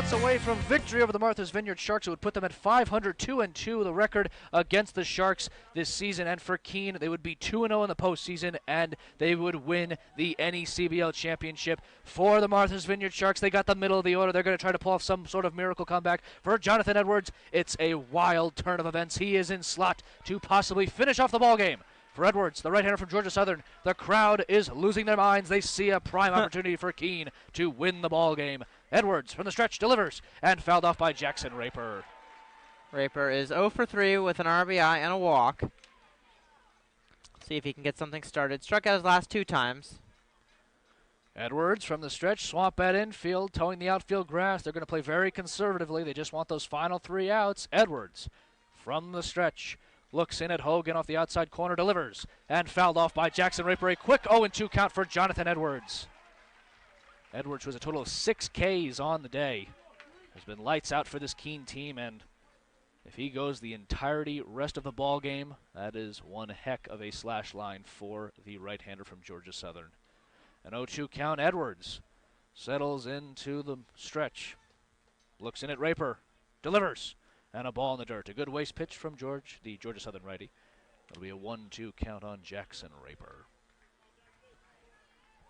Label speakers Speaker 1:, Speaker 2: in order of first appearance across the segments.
Speaker 1: outs away from victory over the Martha's Vineyard Sharks. It would put them at 500-2-2, the record against the Sharks this season. And for Keene, they would be 2-0 in the postseason, and they would win the NECBL championship. For the Martha's Vineyard Sharks, they got the middle of the order. They're going to try to pull off some sort of miracle comeback. For Jonathan Edwards, it's a wild turn of events. He is in slot to possibly finish off the ball game. For Edwards, the right-hander from Georgia Southern, the crowd is losing their minds. They see a prime opportunity for Keene to win the ball game. Edwards from the stretch delivers and fouled off by Jackson Raper.
Speaker 2: Raper is 0 for 3 with an RBI and a walk. See if he can get something started. Struck out his last 2 times.
Speaker 1: Edwards from the stretch, swamp bat infield, towing the outfield grass. They're going to play very conservatively. They just want those final 3 outs. Edwards from the stretch. Looks in at Hogan off the outside corner, delivers, and fouled off by Jackson Raper. A quick 0-2 count for Jonathan Edwards. Edwards was a total of 6 Ks on the day. Has been lights out for this Keene team, and if he goes the entirety rest of the ball game, that is one heck of a slash line for the right-hander from Georgia Southern. An 0-2 count, Edwards settles into the stretch. Looks in at Raper, delivers. And a ball in the dirt. A good waste pitch from the Georgia Southern righty. It'll be a 1-2 count on Jackson Raper.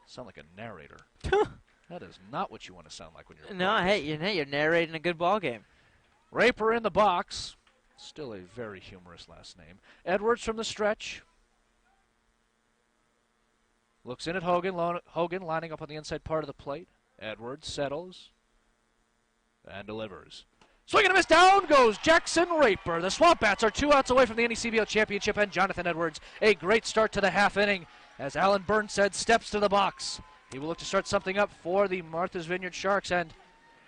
Speaker 1: Sound like a narrator. That is not what you want to sound like when you're.
Speaker 2: No, hey, you're narrating a good ball game.
Speaker 1: Raper in the box. Still a very humorous last name. Edwards from the stretch. Looks in at Hogan. Hogan lining up on the inside part of the plate. Edwards settles and delivers. Swing and a miss, down goes Jackson Raper. The Swamp Bats are 2 outs away from the NECBL championship, and Jonathan Edwards, a great start to the half inning as Alan Burnside steps to the box. He will look to start something up for the Martha's Vineyard Sharks, and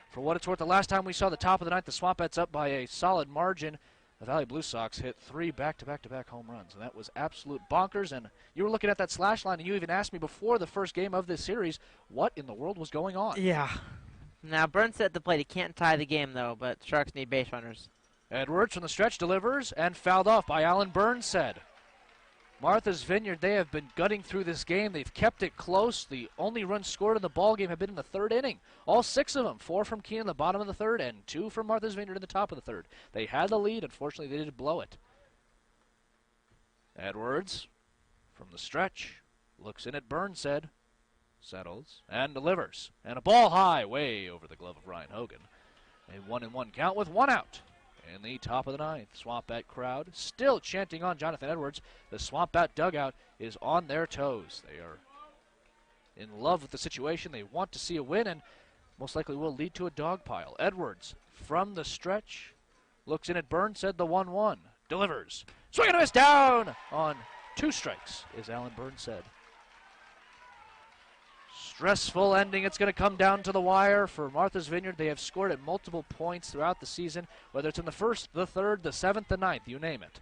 Speaker 1: for what it's worth, the last time we saw the top of the ninth, the Swamp Bats up by a solid margin. The Valley Blue Sox hit 3 back-to-back home runs, and that was absolute bonkers. And you were looking at that slash line, and you even asked me before the first game of this series what in the world was going on.
Speaker 2: Yeah. Now, Burns at the plate. He can't tie the game, though, but Sharks need base runners.
Speaker 1: Edwards from the stretch delivers and fouled off by Alan Burnside. Martha's Vineyard, they have been gutting through this game. They've kept it close. The only runs scored in the ball game have been in the 3rd inning. All 6 of them, 4 from Keene in the bottom of the 3rd and 2 from Martha's Vineyard in the top of the 3rd. They had the lead. Unfortunately, they did blow it. Edwards from the stretch looks in at Burnside. Settles and delivers. And a ball high way over the glove of Ryan Hogan. A 1-1 count with 1 out. In the top of the 9th, Swamp Bat crowd still chanting on Jonathan Edwards. The Swamp Bat dugout is on their toes. They are in love with the situation. They want to see a win and most likely will lead to a dog pile. Edwards from the stretch looks in at Burnside, the 1-1. Delivers. Swing and a miss, down on 2 strikes is Alan Burnside. Stressful ending. It's going to come down to the wire for Martha's Vineyard. They have scored at multiple points throughout the season, whether it's in the 1st, the 3rd, the 7th, the 9th, you name it.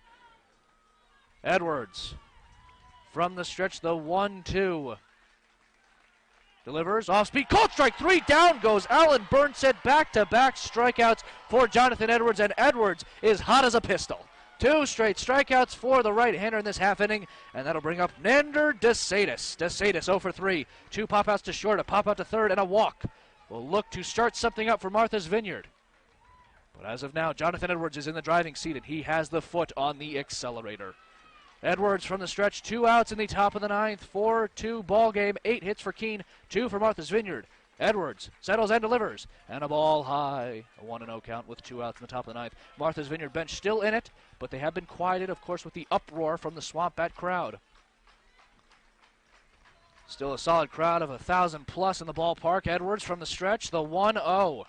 Speaker 1: Edwards from the stretch, the 1-2. Delivers, off speed, called strike 3, down goes Alan Burnside. Back-to-back strikeouts for Jonathan Edwards, and Edwards is hot as a pistol. 2 straight strikeouts for the right-hander in this half inning, and that'll bring up Nander DeSatis. DeSatis 0 for 3. 2 pop-outs to short, a pop-out to 3rd, and a walk. Will look to start something up for Martha's Vineyard. But as of now, Jonathan Edwards is in the driving seat, and he has the foot on the accelerator. Edwards from the stretch, 2 outs in the top of the 9th, 4-2 ball game, 8 hits for Keene, 2 for Martha's Vineyard. Edwards settles and delivers, and a ball high. A 1-0 count with 2 outs in the top of the 9th. Martha's Vineyard bench still in it, but they have been quieted, of course, with the uproar from the Swamp Bat crowd. Still a solid crowd of 1,000 plus in the ballpark. Edwards from the stretch, the 1-0.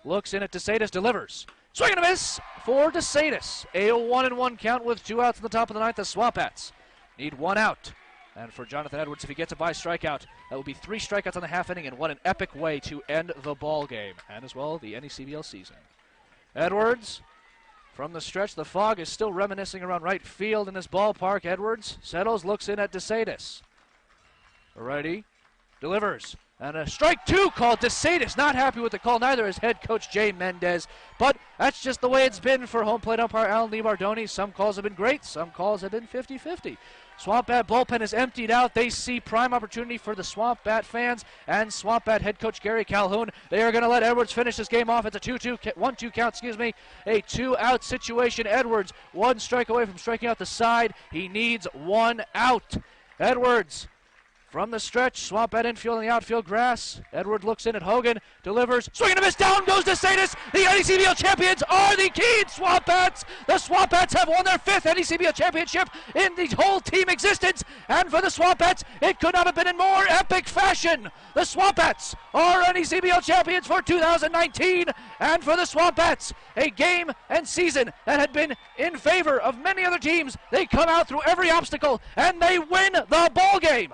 Speaker 1: Looks in at DeSatis, delivers. Swing and a miss for DeSatis. A 1-1 count with 2 outs in the top of the 9th. The Swamp Bats need 1 out. And for Jonathan Edwards, if he gets it by strikeout, that will be 3 strikeouts on the half inning, and what an epic way to end the ball game, and as well the NECBL season. Edwards from the stretch. The fog is still reminiscing around right field in this ballpark. Edwards settles, looks in at DeSatis. Righty delivers. And a strike 2 called. DeSatis not happy with the call, neither is head coach Jay Mendez. But that's just the way it's been for home plate umpire Alan Lee Bardoni. Some calls have been great, some calls have been 50-50. Swamp Bat bullpen is emptied out. They see prime opportunity for the Swamp Bat fans and Swamp Bat head coach Gary Calhoun. They are going to let Edwards finish this game off. It's a 1-2 count, a 2-out situation. Edwards, 1 strike away from striking out the side. He needs 1 out. Edwards from the stretch, Swamp Bat infield and the outfield grass. Edward looks in at Hogan, delivers, swing and a miss, down goes DeSatis. The NECBL champions are the Keene Swamp Bats. The Swamp Bats have won their 5th NECBL championship in the whole team existence. And for the Swamp Bats, it could not have been in more epic fashion. The Swamp Bats are NECBL champions for 2019. And for the Swamp Bats, a game and season that had been in favor of many other teams. They come out through every obstacle and they win the ball game.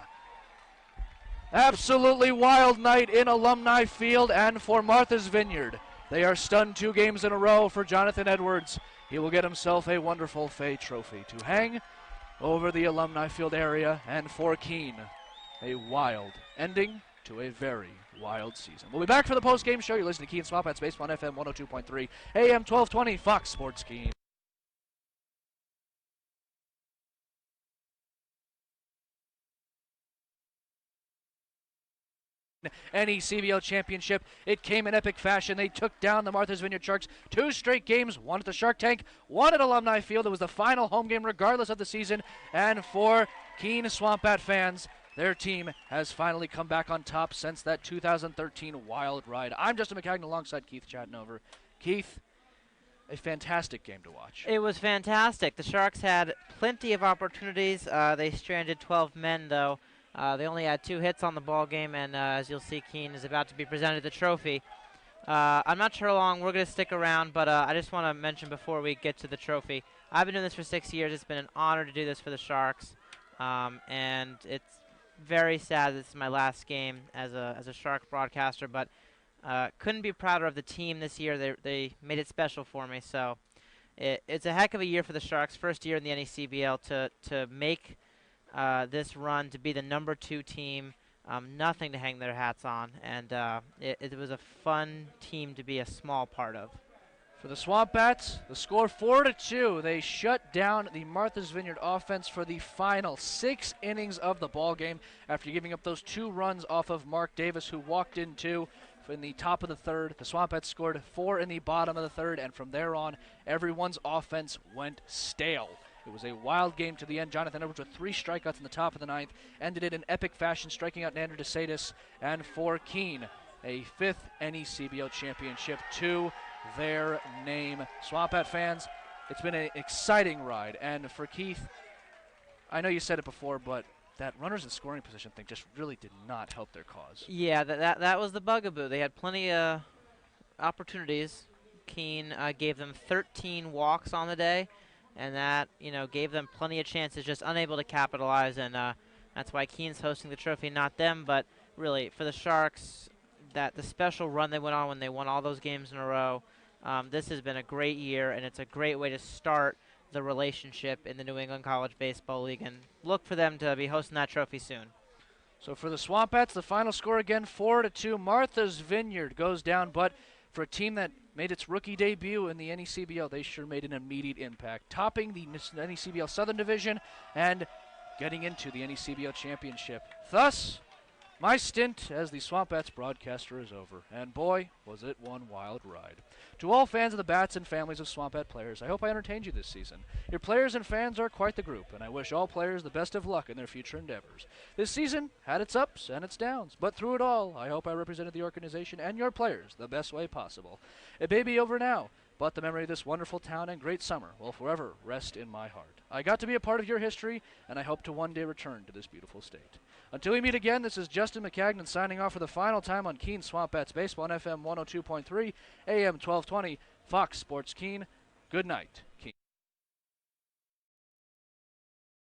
Speaker 1: Absolutely wild night in Alumni Field and for Martha's Vineyard. They are stunned 2 games in a row for Jonathan Edwards. He will get himself a wonderful Fay trophy to hang over the Alumni Field area, and for Keene, a wild ending to a very wild season. We'll be back for the post-game show. You're listening to Keene Swamp Bats Baseball on FM 102.3, AM 1220, Fox Sports Keene. NECBL championship. It came in epic fashion. They took down the Martha's Vineyard Sharks 2 straight games, 1 at the Shark Tank, 1 at Alumni Field. It was the final home game regardless of the season. And for Keene Swamp Bat fans, their team has finally come back on top since that 2013 wild ride. I'm Justin McCagnon alongside Keith Chatnover. Keith, a fantastic game to watch.
Speaker 2: It was fantastic. The Sharks had plenty of opportunities. They stranded 12 men, though. They only had 2 hits on the ball game, and as you'll see, Keene is about to be presented the trophy. I'm not sure how long we're going to stick around, but I just want to mention before we get to the trophy, I've been doing this for 6 years. It's been an honor to do this for the Sharks, and it's very sad this is my last game as a Shark broadcaster, but couldn't be prouder of the team this year. They made it special for me, so it's a heck of a year for the Sharks. First year in the NECBL to make this run, to be the number 2 team, nothing to hang their hats on, and it was a fun team to be a small part of.
Speaker 1: For the Swamp Bats, the score 4-2. They shut down the Martha's Vineyard offense for the final 6 innings of the ball game after giving up those 2 runs off of Mark Davis, who walked in 2 in the top of the 3rd. The Swamp Bats scored 4 in the bottom of the 3rd, and from there on, everyone's offense went stale. It was a wild game to the end. Jonathan Edwards with 3 strikeouts in the top of the 9th ended it in epic fashion, striking out Nander DeSatis. And for Keene, a 5th NECBL championship to their name. Swamp Bat fans, it's been an exciting ride. And for Keith, I know you said it before, but that runners in scoring position thing just really did not help their cause.
Speaker 2: Yeah, that was the bugaboo. They had plenty of opportunities. Keene gave them 13 walks on the day, and that, gave them plenty of chances, just unable to capitalize, and that's why Keene's hosting the trophy, not them. But really, for the Sharks, the special run they went on when they won all those games in a row, this has been a great year, and it's a great way to start the relationship in the New England College Baseball League, and look for them to be hosting that trophy soon.
Speaker 1: So for the Swamp Bats, the final score again, 4-2. Martha's Vineyard goes down, but for a team that made its rookie debut in the NECBL, they sure made an immediate impact, topping the NECBL Southern Division and getting into the NECBL Championship. Thus, my stint as the Swamp Bats broadcaster is over, and boy, was it one wild ride. To all fans of the Bats and families of Swamp Bat players, I hope I entertained you this season. Your players and fans are quite the group, and I wish all players the best of luck in their future endeavors. This season had its ups and its downs, but through it all, I hope I represented the organization and your players the best way possible. It may be over now, but the memory of this wonderful town and great summer will forever rest in my heart. I got to be a part of your history, and I hope to one day return to this beautiful state. Until we meet again, this is Justin McCagnon signing off for the final time on Keene Swamp Bats Baseball on FM 102.3, AM 1220, Fox Sports Keene. Good night, Keene.